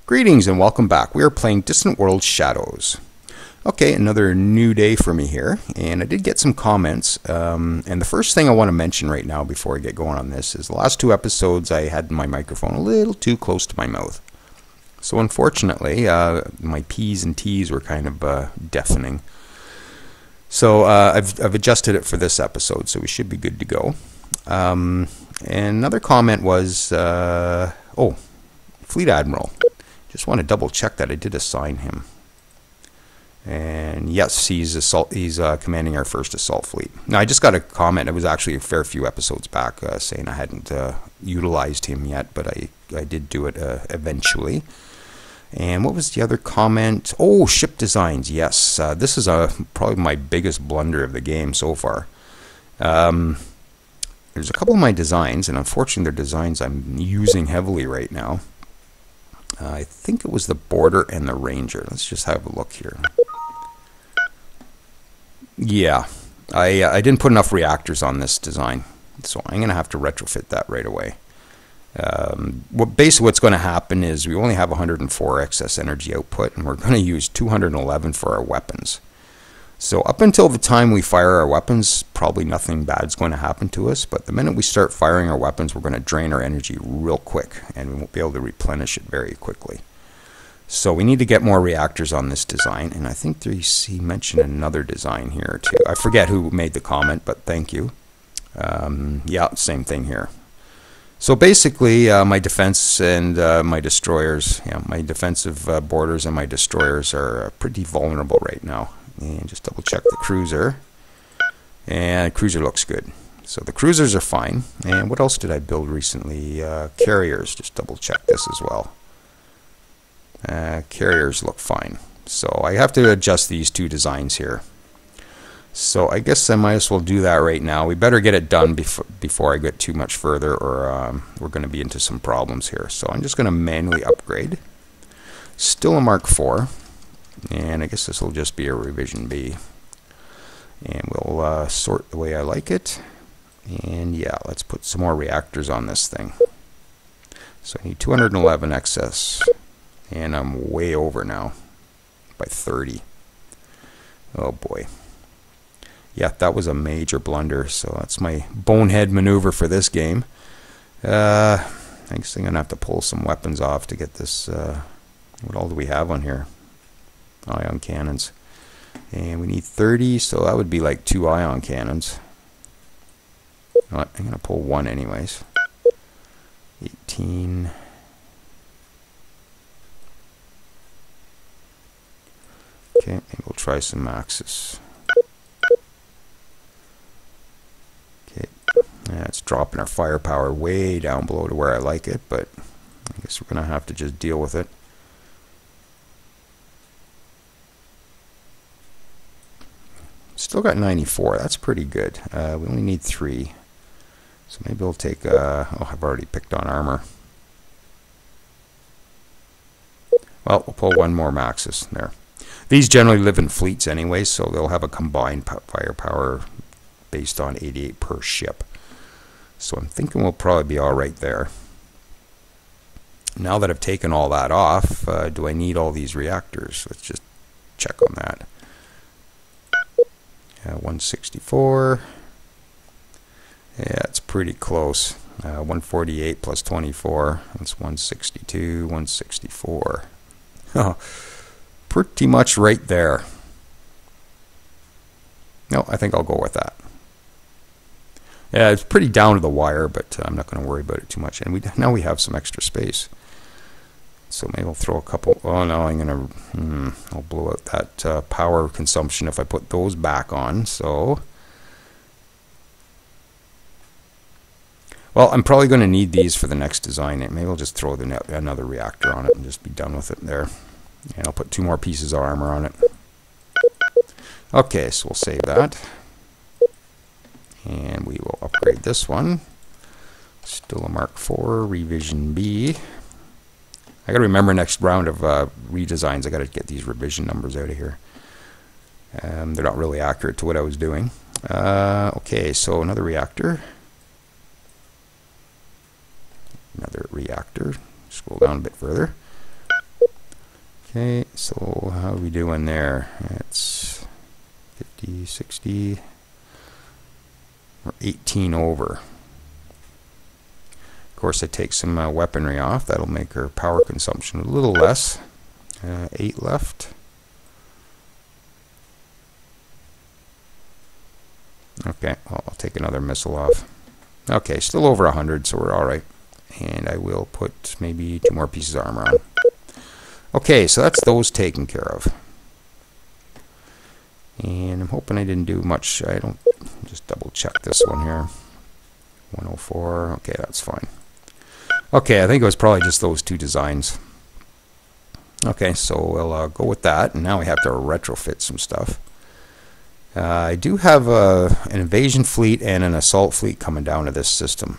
Greetings and welcome back. We are playing Distant World Shadows. Okay, another new day for me here, and I did get some comments. And the first thing I want to mention right now before I get going on this is the last two episodes I had my microphone a little too close to my mouth. So unfortunately, my P's and T's were kind of deafening. So I've adjusted it for this episode, so we should be good to go. And another comment was, oh, Fleet Admiral. Just want to double check that I did assign him. And yes, he's commanding our first assault fleet. Now I just got a comment. It was actually a fair few episodes back saying I hadn't utilized him yet, but I did do it eventually. And what was the other comment? Oh, ship designs. Yes, this is probably my biggest blunder of the game so far. There's a couple of my designs, and unfortunately they're designs I'm using heavily right now. I think it was the Border and the Ranger. Let's just have a look here. Yeah, I didn't put enough reactors on this design, so I'm going to have to retrofit that right away. Basically what's going to happen is we only have 104 excess energy output, and we're going to use 211 for our weapons. So up until the time we fire our weapons, probably nothing bad is going to happen to us. But the minute we start firing our weapons, we're going to drain our energy real quick, and we won't be able to replenish it very quickly. So we need to get more reactors on this design, and I think he mentioned another design here too. I forget who made the comment, but thank you. Yeah, same thing here. So basically, my defense and my destroyers, my defensive borders and my destroyers are pretty vulnerable right now. And just double check the cruiser, and the cruiser looks good. So the cruisers are fine. And what else did I build recently? Carriers. Just double check this as well. Carriers look fine. So I have to adjust these two designs here. So I guess I might as well do that right now. We better get it done before I get too much further, or we're going to be into some problems here. So I'm just going to manually upgrade. Still a Mark IV. And I guess this will just be a revision B. And we'll sort the way I like it. And yeah, let's put some more reactors on this thing. So I need 211 excess. And I'm way over now by 30. Oh boy. Yeah, that was a major blunder. So that's my bonehead maneuver for this game. I guess I'm going to have to pull some weapons off to get this. What all do we have on here? Ion cannons, and we need 30, so that would be like 2 ion cannons. I'm going to pull one anyways. 18. Okay, maybe we'll try some Axis. Okay, it's dropping our firepower way down below to where I like it, but I guess we're going to have to just deal with it. Still got 94. That's pretty good. We only need 3. So maybe we'll take... oh, I've already picked on armor. Well, we'll pull one more Maxis there. These generally live in fleets anyway, so they'll have a combined firepower based on 88 per ship. So I'm thinking we'll probably be alright there. Now that I've taken all that off, do I need all these reactors? Let's just check on that. 164. Yeah, it's pretty close. 148 plus 24. That's 162. 164. Oh, pretty much right there. No, I think I'll go with that. Yeah, it's pretty down to the wire, but I'm not going to worry about it too much. And now we have some extra space. So maybe I'll throw a couple. Oh no, I'm gonna. I'll blow out that power consumption if I put those back on. So, well, I'm probably going to need these for the next design. Maybe I'll just throw another reactor on it and just be done with it there. And I'll put 2 more pieces of armor on it. Okay, so we'll save that, and we will upgrade this one. Still a Mark IV revision B. I gotta remember next round of redesigns, I gotta get these revision numbers out of here. They're not really accurate to what I was doing. Okay, so another reactor. Another reactor. Scroll down a bit further. Okay, so how are we doing there? It's 50, 60, or 18 over. Of course, I take some weaponry off. That'll make our power consumption a little less. 8 left. Okay, well, I'll take another missile off. Okay, still over 100, so we're alright. And I will put maybe 2 more pieces of armor on. Okay, so that's those taken care of. And I'm hoping I didn't do much. I don't, just double check this one here. 104, okay, that's fine. Okay, I think it was probably just those 2 designs. Okay, so we'll go with that, and now we have to retrofit some stuff. I do have an invasion fleet and an assault fleet coming down to this system.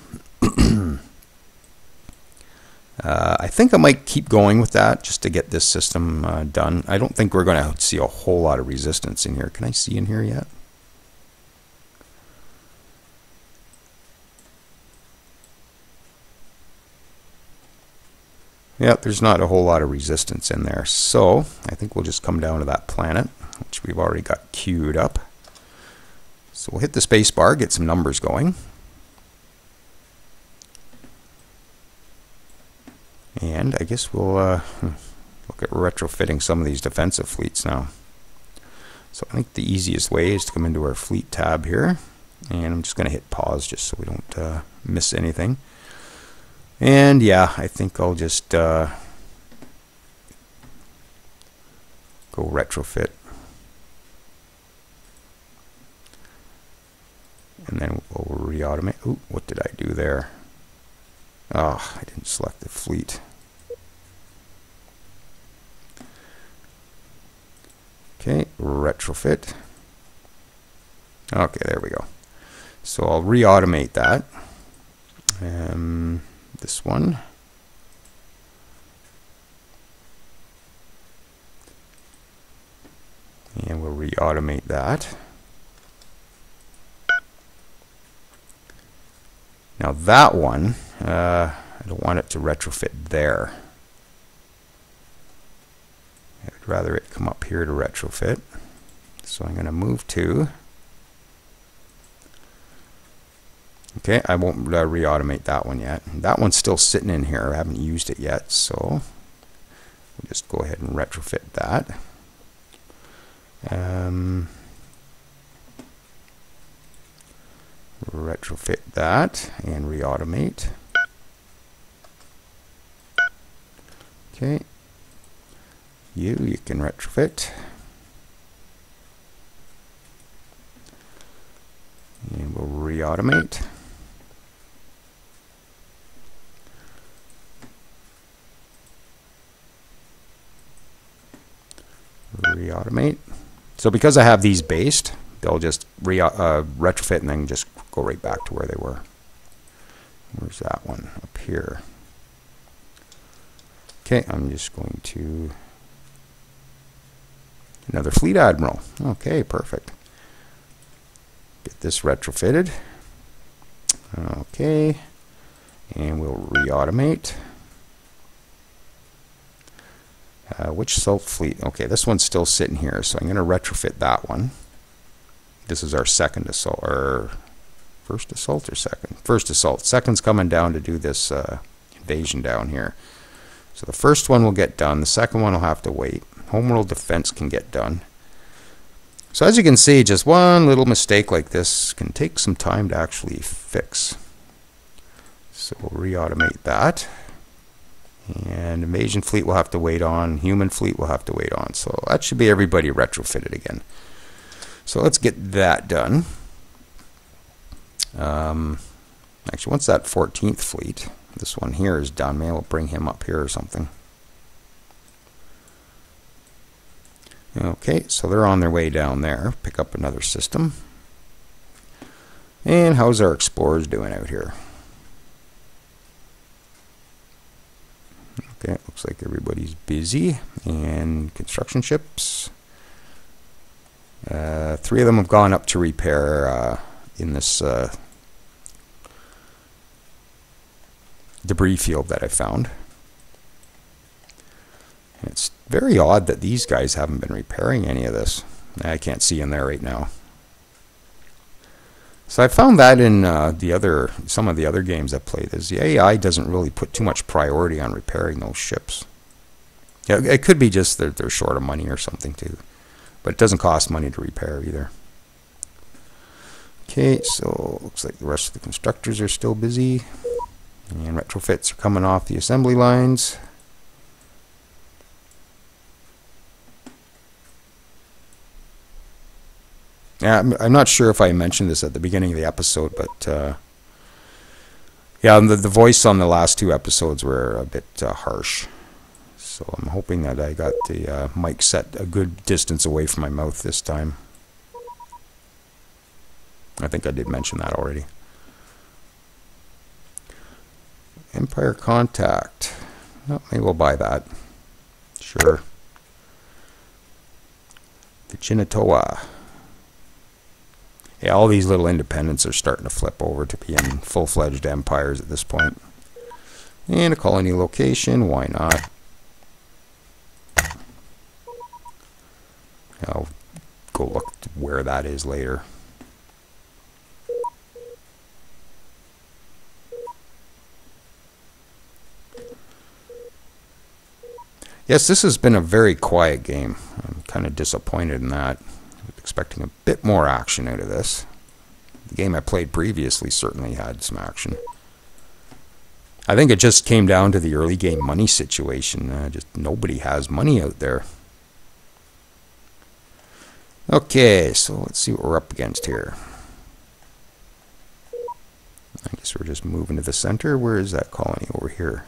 I think I might keep going with that just to get this system done. I don't think we're going to see a whole lot of resistance in here. Can I see in here yet? Yeah, there's not a whole lot of resistance in there. So I think we'll just come down to that planet, which we've already got queued up. So we'll hit the space bar, get some numbers going. And I guess we'll look at retrofitting some of these defensive fleets now. So I think the easiest way is to come into our fleet tab here. And I'm just going to hit pause just so we don't miss anything. And yeah, I think I'll just go retrofit. And then we'll re-automate. Ooh, what did I do there? Oh, I didn't select the fleet. Okay, retrofit. Okay, there we go. So I'll re-automate that. This one. And we'll re-automate that. Now that one, I don't want it to retrofit there. I'd rather it come up here to retrofit. So I'm going to move to. Okay, I won't re-automate that one yet. That one's still sitting in here. I haven't used it yet, so we'll just go ahead and retrofit that. Retrofit that and re-automate. Okay, you can retrofit. And we'll re-automate. Re-automate. So because I have these based, they'll just retrofit and then just go right back to where they were. Where's that one? Up here. Okay, I'm just going to another fleet admiral. Okay, perfect. Get this retrofitted. Okay, and we'll re-automate. Which assault fleet? Okay, this one's still sitting here, so I'm going to retrofit that one. This is our second assault, or first assault or second? First assault. Second's coming down to do this invasion down here. So the first one will get done. The second one will have to wait. Homeworld defense can get done. So as you can see, just one little mistake like this can take some time to actually fix. So we'll re-automate that. And invasion fleet will have to wait on. Human fleet will have to wait on. So that should be everybody retrofitted again. So let's get that done. Actually, once that 14th fleet, this one here is done, maybe we'll bring him up here or something. Okay, so they're on their way down there. Pick up another system. And how's our explorers doing out here? Okay, it looks like everybody's busy. And construction ships. 3 of them have gone up to repair in this debris field that I found. And it's very odd that these guys haven't been repairing any of this. I can't see in there right now. So I found that in some of the other games I played, is the AI doesn't really put too much priority on repairing those ships. Yeah, it could be just that they're short of money or something too, but it doesn't cost money to repair either. Okay, so looks like the rest of the constructors are still busy, and retrofits are coming off the assembly lines. Yeah, I'm not sure if I mentioned this at the beginning of the episode, but yeah, the voice on the last two episodes were a bit harsh. So I'm hoping that I got the mic set a good distance away from my mouth this time. I think I did mention that already. Empire Contact. Well, maybe we'll buy that. Sure. The Chinatoa. Yeah, all these little independents are starting to flip over to being full-fledged empires at this point. And a colony location, why not? I'll go look where that is later. Yes, this has been a very quiet game. I'm kind of disappointed in that. Expecting a bit more action out of this. The game I played previously certainly had some action. I think it just came down to the early game money situation. Just nobody has money out there. Okay, so let's see what we're up against here. I guess we're just moving to the center. Where is that colony? Over here.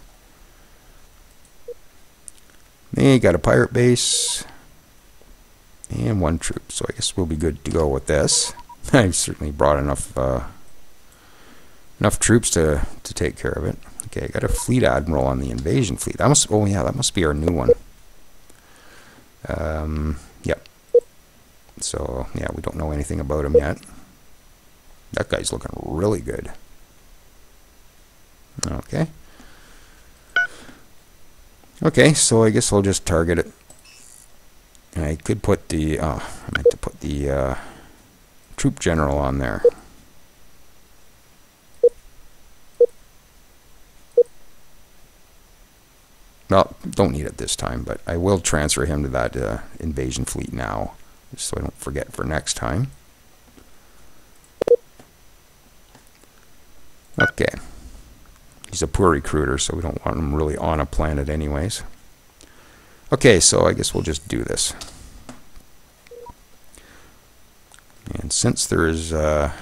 They got a pirate base. And one troop, so I guess we'll be good to go with this. I've certainly brought enough troops to take care of it. Okay, I got a fleet admiral on the invasion fleet. That must, oh yeah, that must be our new one. Yep. So yeah, we don't know anything about him yet. That guy's looking really good. Okay. Okay, so I guess I'll just target it. I could put the, I meant to put the troop general on there. Well, don't need it this time, but I will transfer him to that invasion fleet now, just so I don't forget for next time. Okay. He's a poor recruiter, so we don't want him really on a planet anyways. Okay, so I guess we'll just do this. And since there is no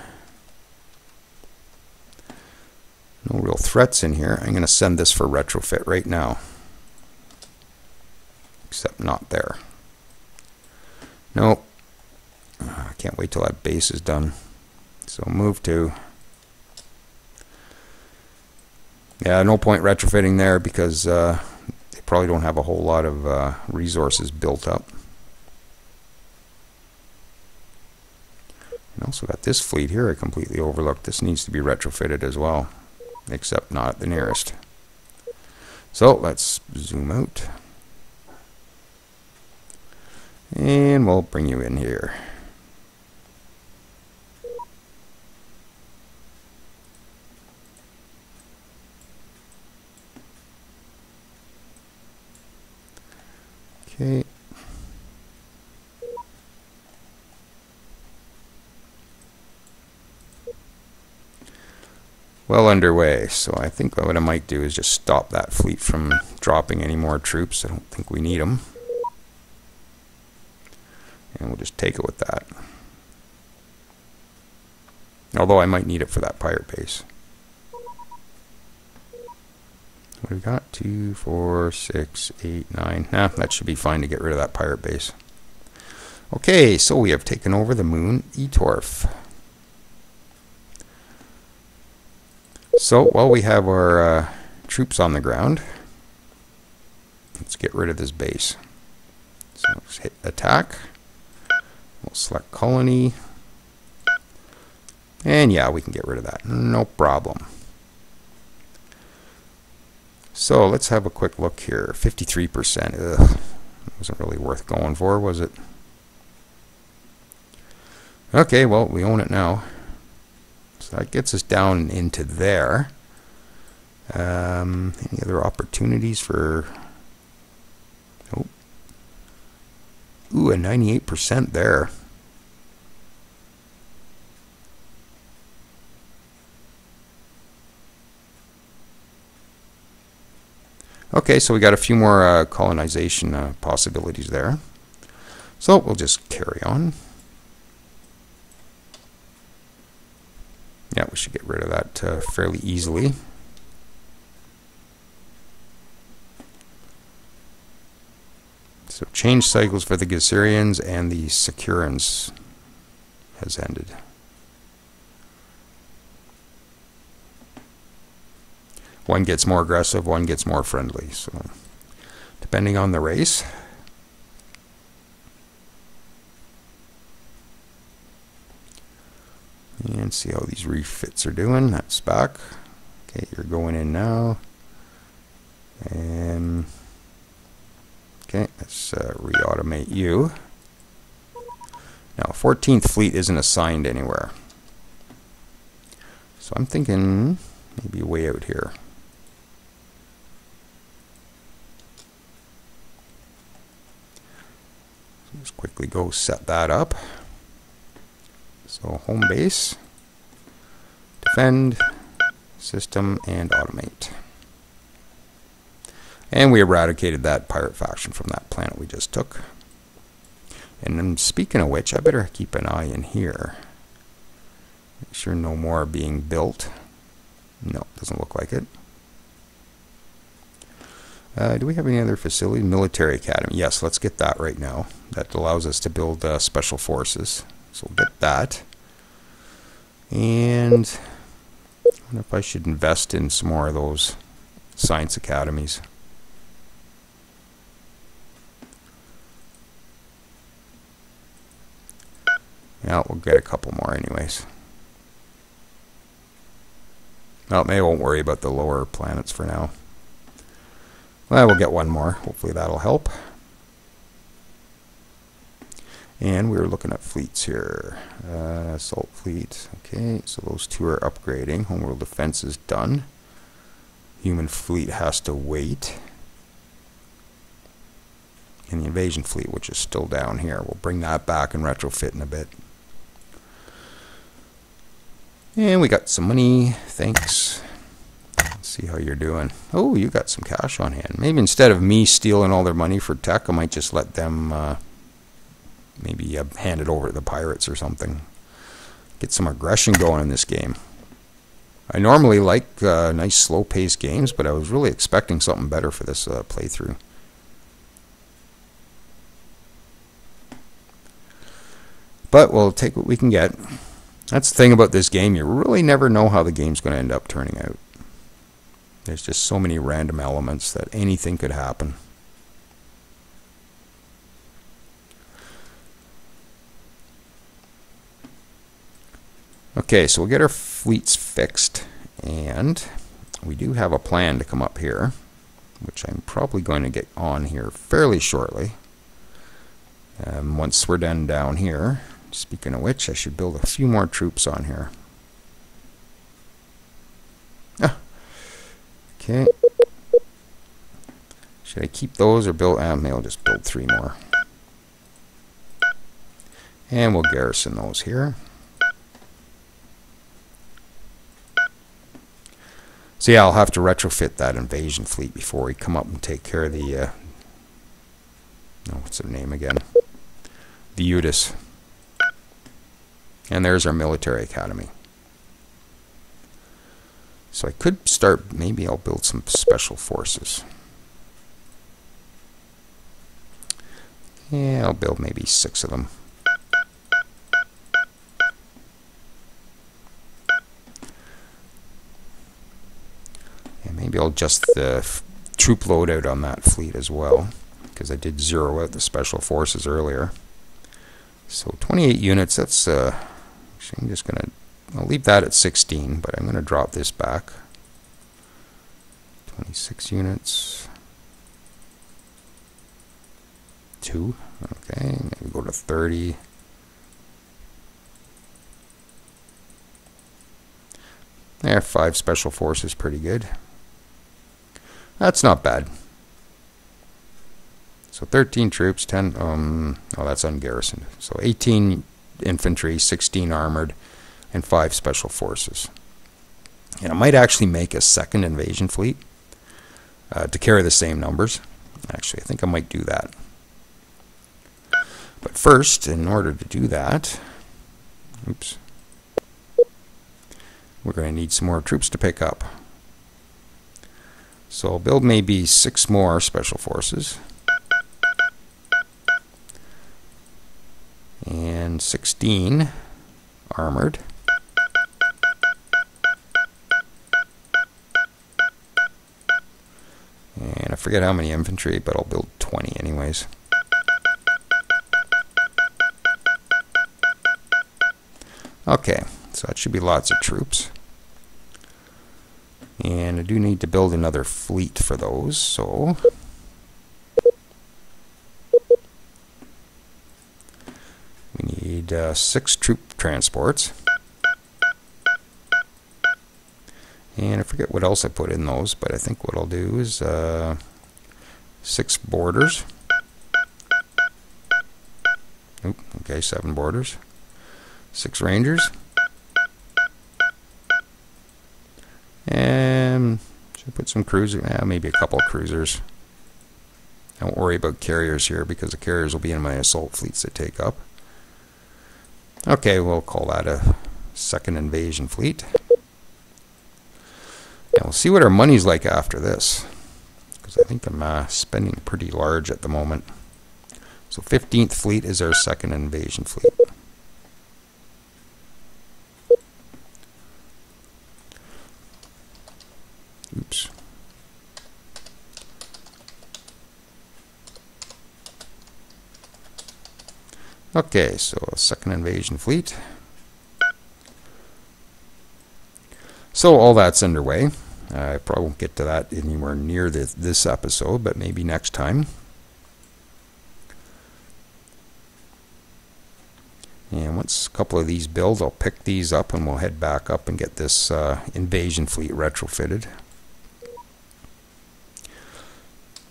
real threats in here, I'm going to send this for retrofit right now. Except not there. Nope. I can't wait till that base is done. So move to... Yeah, no point retrofitting there because... probably don't have a whole lot of resources built up. And also got this fleet here I completely overlooked. This needs to be retrofitted as well, except not at the nearest. So let's zoom out. And we'll bring you in here. Okay. Well underway, so I think what I might do is just stop that fleet from dropping any more troops. I don't think we need them. And we'll just take it with that. Although I might need it for that pirate base. What do we got? 2, 4, 6, 8, 9. Nah, that should be fine to get rid of that pirate base. Okay, so we have taken over the moon Etorf. So while we have our troops on the ground, let's get rid of this base. So let's hit attack. We'll select colony. And yeah, we can get rid of that. No problem. So let's have a quick look here. 53%. Ugh, wasn't really worth going for, was it? Okay, well, we own it now. So that gets us down into there. Any other opportunities for... Oh. Ooh, a 98% there. Okay, so we got a few more colonization possibilities there. So we'll just carry on. Yeah, we should get rid of that fairly easily. So change cycles for the Gesirians and the Securans has ended. One gets more aggressive, one gets more friendly. So depending on the race. And see how these refits are doing. That's back. Okay, you're going in now. And okay, let's re-automate you. Now, 14th Fleet isn't assigned anywhere. So I'm thinking maybe way out here. So just quickly go set that up. So home base, defend, system, and automate. And we eradicated that pirate faction from that planet we just took. And then speaking of which, I better keep an eye in here. Make sure no more are being built. No, doesn't look like it. Do we have any other facilities? Military Academy. Yes, let's get that right now. That allows us to build special forces. So we'll get that. And I wonder if I should invest in some more of those science academies. Yeah, we'll get a couple more anyways. Well, maybe I won't worry about the lower planets for now. Well, we'll get one more. Hopefully that'll help. And we were looking at fleets here. Assault fleet. Okay, so those two are upgrading. Homeworld defense is done. Human fleet has to wait. And the invasion fleet, which is still down here. We'll bring that back and retrofit in a bit. And we got some money. Thanks. Let's see how you're doing. Oh, you got some cash on hand. Maybe instead of me stealing all their money for tech, I might just let them maybe hand it over to the pirates or something. Get some aggression going in this game. I normally like nice slow-paced games, but I was really expecting something better for this playthrough. But we'll take what we can get. That's the thing about this game. You really never know how the game's going to end up turning out. There's just so many random elements that anything could happen. Okay, so we'll get our fleets fixed. And we do have a plan to come up here, which I'm probably going to get on here fairly shortly. Once we're done down here. Speaking of which, I should build a few more troops on here. Ah. Okay. Should I keep those or build? Maybe I'll just build 3 more. And we'll garrison those here. So yeah, I'll have to retrofit that invasion fleet before we come up and take care of the... no, what's their name again? The Udis. And there's our military academy. So I could start, maybe I'll build some special forces. Yeah, I'll build maybe 6 of them. And maybe I'll adjust the troop loadout on that fleet as well, because I did zero out the special forces earlier. So 28 units, that's... I'm just going to, I'll leave that at 16, but I'm going to drop this back. 26 units. 2. Okay, maybe go to 30. There, 5 special forces, pretty good. That's not bad. So 13 troops, 10, oh, that's ungarrisoned. So 18 infantry, 16 armored, and 5 special forces. And I might actually make a second invasion fleet to carry the same numbers. Actually, I think I might do that. But first, in order to do that, oops, we're going to need some more troops to pick up. So I'll build maybe 6 more special forces. And 16 armored. And I forget how many infantry, but I'll build 20 anyways. Okay, so that should be lots of troops. And I do need to build another fleet for those, so we need 6 troop transports. And I forget what else I put in those, but I think what I'll do is 6 boarders. Oop, okay, 7 boarders. 6 rangers. And should I put some cruisers? Maybe a couple of cruisers. I won't worry about carriers here because the carriers will be in my assault fleets that take up. Okay, we'll call that a second invasion fleet. And we'll see what our money's like after this, because I think I'm spending pretty large at the moment. So 15th fleet is our second invasion fleet. Oops. Okay, so second invasion fleet. So all that's underway. I probably won't get to that anywhere near this episode, but maybe next time. And once a couple of these build, I'll pick these up and we'll head back up and get this invasion fleet retrofitted.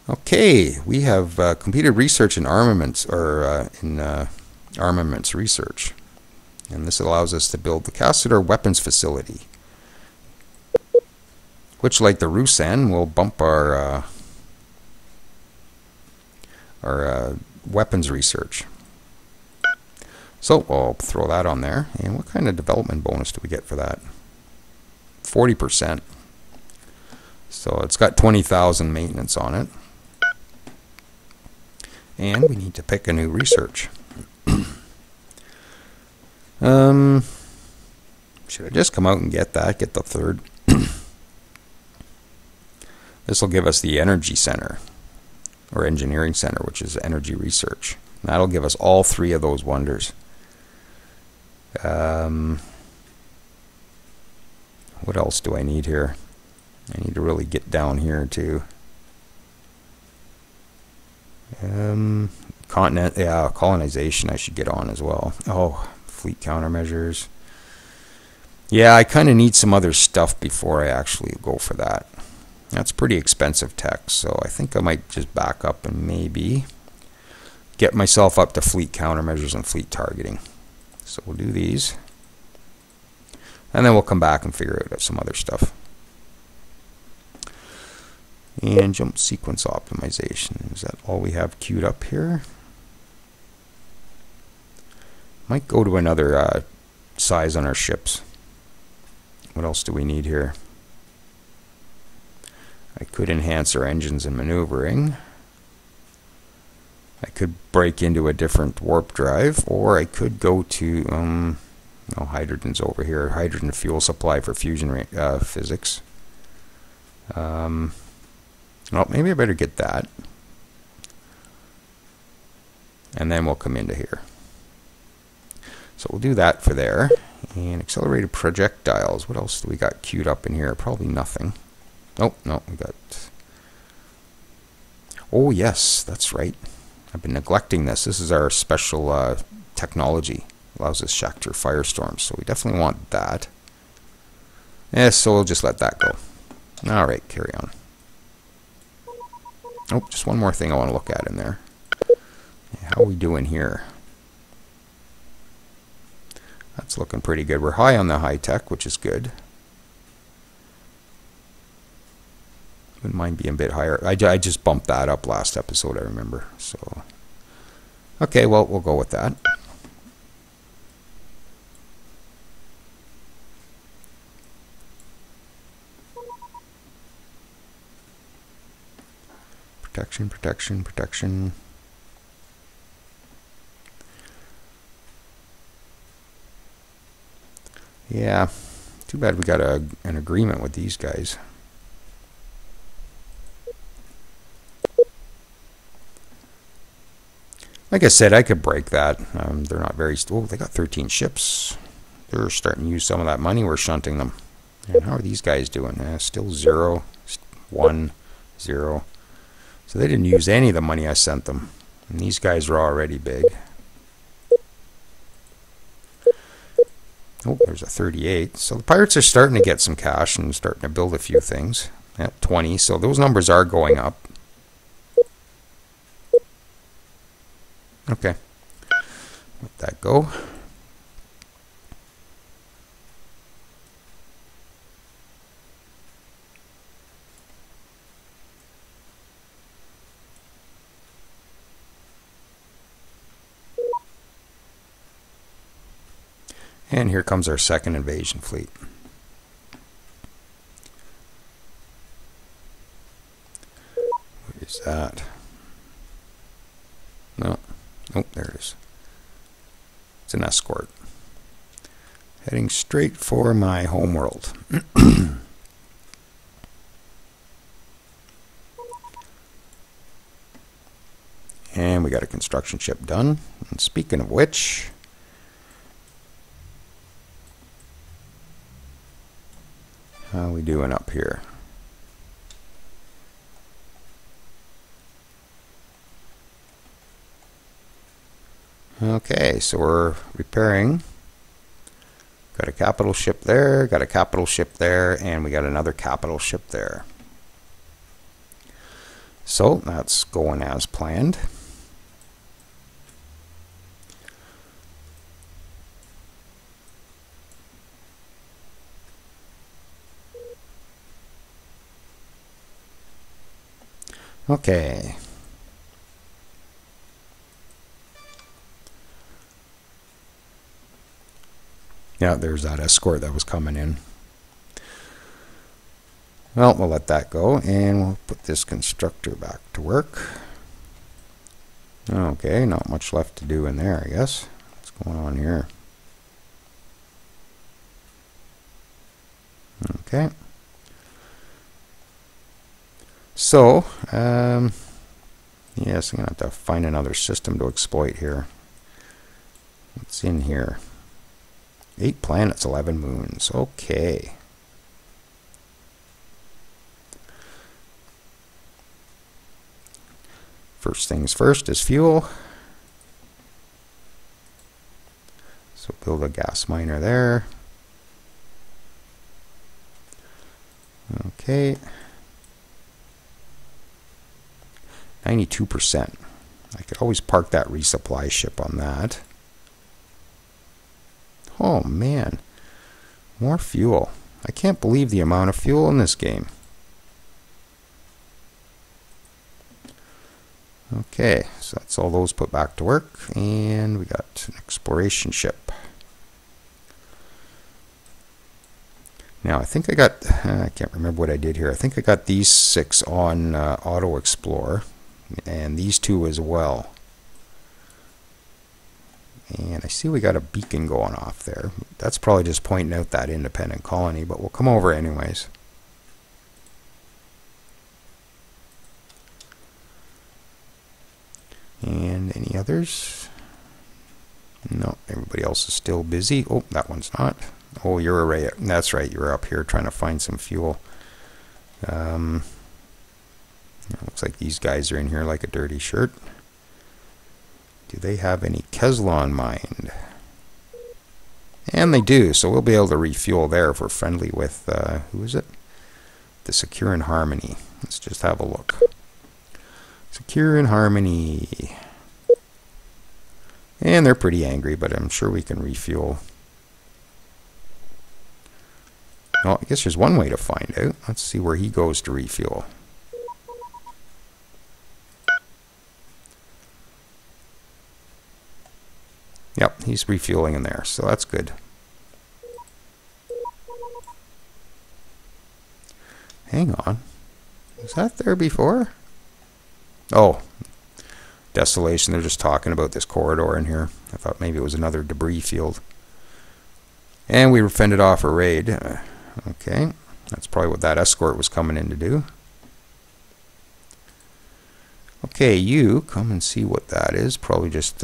Okay, we have completed research in armaments, or armaments research, and this allows us to build the Cassador weapons facility, which, like the Rusan, will bump our weapons research. So I'll throw that on there. And what kind of development bonus do we get for that? 40%. So it's got 20,000 maintenance on it. And we need to pick a new research. Should I just come out and get that? Get the third. This will give us the energy center, or engineering center, which is energy research. And that'll give us all 3 of those wonders. What else do I need here? I need to really get down here too. Colonization I should get on as well. Oh, fleet countermeasures. Yeah, I kind of need some other stuff before I actually go for that. That's pretty expensive tech, so I think I might just back up and maybe get myself up to fleet countermeasures and fleet targeting. So we'll do these, and then we'll come back and figure out some other stuff. And jump sequence optimization. Is that all we have queued up here? Might go to another size on our ships. What else do we need here? I could enhance our engines and maneuvering. I could break into a different warp drive, or I could go to no, hydrogen's over here. Hydrogen fuel supply for fusion physics. Well, maybe I better get that. And then we'll come into here. So we'll do that for there. And accelerated projectiles. What else do we got queued up in here? Probably nothing. Oh, no, we got... Oh, yes, that's right. I've been neglecting this. This is our special technology. Allows us to shatter firestorms, so we definitely want that. Yeah, so we'll just let that go. Alright, carry on. Oh, just one more thing I want to look at in there. How are we doing here? That's looking pretty good. We're high on the high tech, which is good. Wouldn't mind being a bit higher. I just bumped that up last episode, I remember. So, okay, well, we'll go with that. Protection, protection, protection. Yeah, too bad we got an agreement with these guys. Like I said, I could break that. They're not very... Oh, they got 13 ships. They're starting to use some of that money. We're shunting them. And how are these guys doing? Still 0, 1, 0. So they didn't use any of the money I sent them. And these guys are already big. Oh, there's a 38. So the pirates are starting to get some cash and starting to build a few things. At 20. So those numbers are going up. Okay, let that go. And here comes our second invasion fleet. What is that? No. Oh, there it is. It's an escort. Heading straight for my homeworld. And we got a construction ship done. And speaking of which, how are we doing up here? Okay, so we're repairing. Got a capital ship there, got a capital ship there, and we got another capital ship there. So that's going as planned. Okay. Yeah, there's that escort that was coming in. Well, we'll let that go, and we'll put this constructor back to work. Okay, not much left to do in there, I guess. What's going on here? Okay. So, yes, I'm going to have to find another system to exploit here. What's in here? 8 planets, 11 moons. Okay. First things first is fuel. So build a gas miner there. Okay. 92%. I could always park that resupply ship on that. Oh man, more fuel. I can't believe the amount of fuel in this game. Okay, so that's all those put back to work, and we got an exploration ship. Now I think I got, I can't remember what I did here. I think I got these 6 on auto explore, and these 2 as well. And I see we got a beacon going off there. That's probably just pointing out that independent colony, but we'll come over anyways. And any others? No, everybody else is still busy. Oh, that one's not. Oh, you're right. That's right. You're up here trying to find some fuel. Looks like these guys are in here like a dirty shirt. Do they have any Kevlar mined? And they do, so we'll be able to refuel there if we're friendly with, who is it? The Secure and Harmony. Let's just have a look. Secure and Harmony. And they're pretty angry, but I'm sure we can refuel. Well, I guess there's one way to find out. Let's see where he goes to refuel. Yep, he's refueling in there, so that's good. Hang on. Was that there before? Oh, Desolation. They're just talking about this corridor in here. I thought maybe it was another debris field. And we were fended off a raid. Okay, that's probably what that escort was coming in to do. Okay, you come and see what that is. Probably just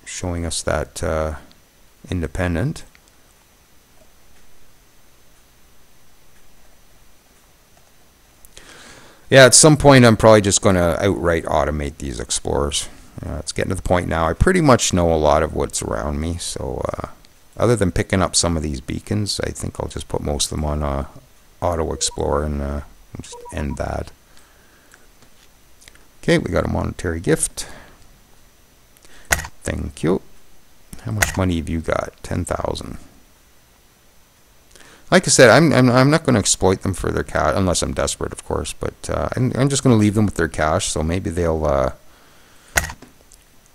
showing us that independent. Yeah, at some point I'm probably just going to outright automate these explorers. It's getting to the point now. I pretty much know a lot of what's around me, so other than picking up some of these beacons, I think I'll just put most of them on auto explore and just end that. Okay, we got a monetary gift. Thank you. How much money have you got? 10,000. Like I said, I'm not going to exploit them for their cash, unless I'm desperate, of course. But I'm just going to leave them with their cash, so maybe they'll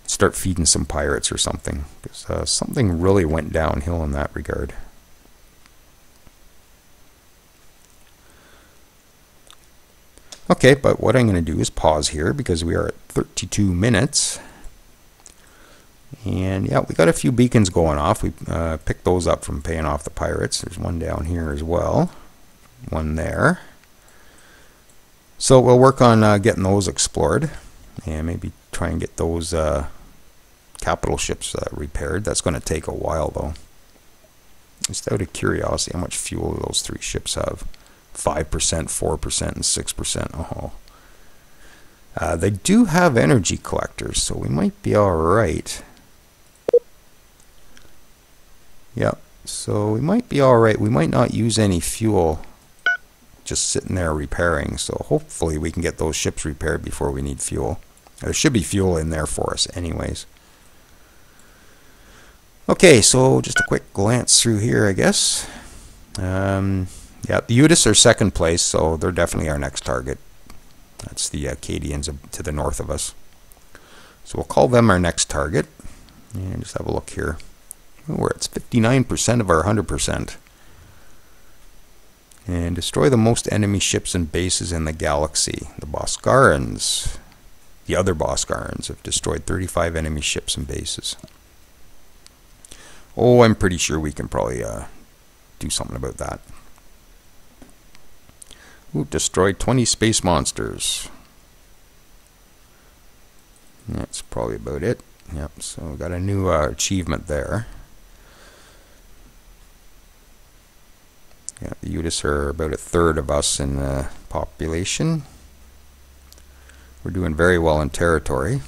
start feeding some pirates or something. Because something really went downhill in that regard. Okay, but what I'm going to do is pause here because we are at 32 minutes. And yeah, we got a few beacons going off. We picked those up from paying off the pirates. There's one down here as well. One there. So we'll work on getting those explored. And maybe try and get those capital ships repaired. That's going to take a while though. Just out of curiosity, how much fuel do those three ships have? 5%, 4%, and 6%. Oh. They do have energy collectors, so we might be alright. Yep, so we might be alright. We might not use any fuel just sitting there repairing, so hopefully we can get those ships repaired before we need fuel. There should be fuel in there for us anyways. Okay, so just a quick glance through here, I guess. Yeah, the Utis are second place, so they're definitely our next target. That's the Acadians to the north of us. So we'll call them our next target. And just have a look here. We're at 59% of our 100%. And destroy the most enemy ships and bases in the galaxy. The Boskarans, the other Boskarans, have destroyed 35 enemy ships and bases. Oh, I'm pretty sure we can probably do something about that. Ooh, destroyed 20 space monsters. That's probably about it. Yep, so we got a new achievement there. Yeah, the Utis are about a third of us in the population. We're doing very well in territory.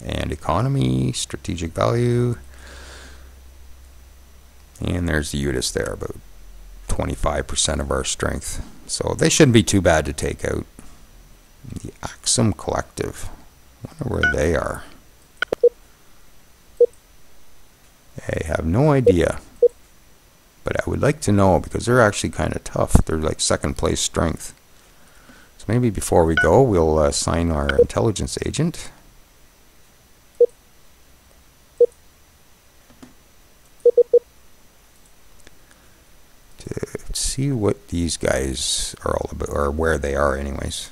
And economy, strategic value. And there's the Utis there, about 25% of our strength. So they shouldn't be too bad to take out. The Axum Collective. I wonder where they are. I have no idea. But I would like to know because they're actually kind of tough. They're like second place strength. So maybe before we go, we'll assign our intelligence agent. To see what these guys are all about, or where they are anyways.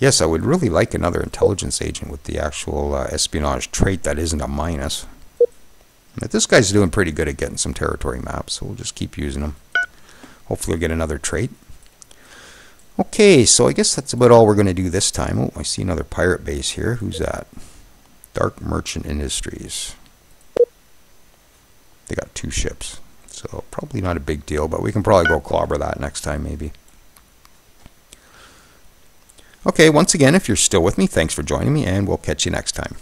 Yes, I would really like another intelligence agent with the actual espionage trait that isn't a minus. But this guy's doing pretty good at getting some territory maps, so we'll just keep using him. Hopefully we'll get another trait. Okay, so I guess that's about all we're going to do this time. Oh, I see another pirate base here. Who's that? Dark Merchant Industries. They got 2 ships. So probably not a big deal, but we can probably go clobber that next time maybe. Okay, once again, if you're still with me, thanks for joining me, and we'll catch you next time.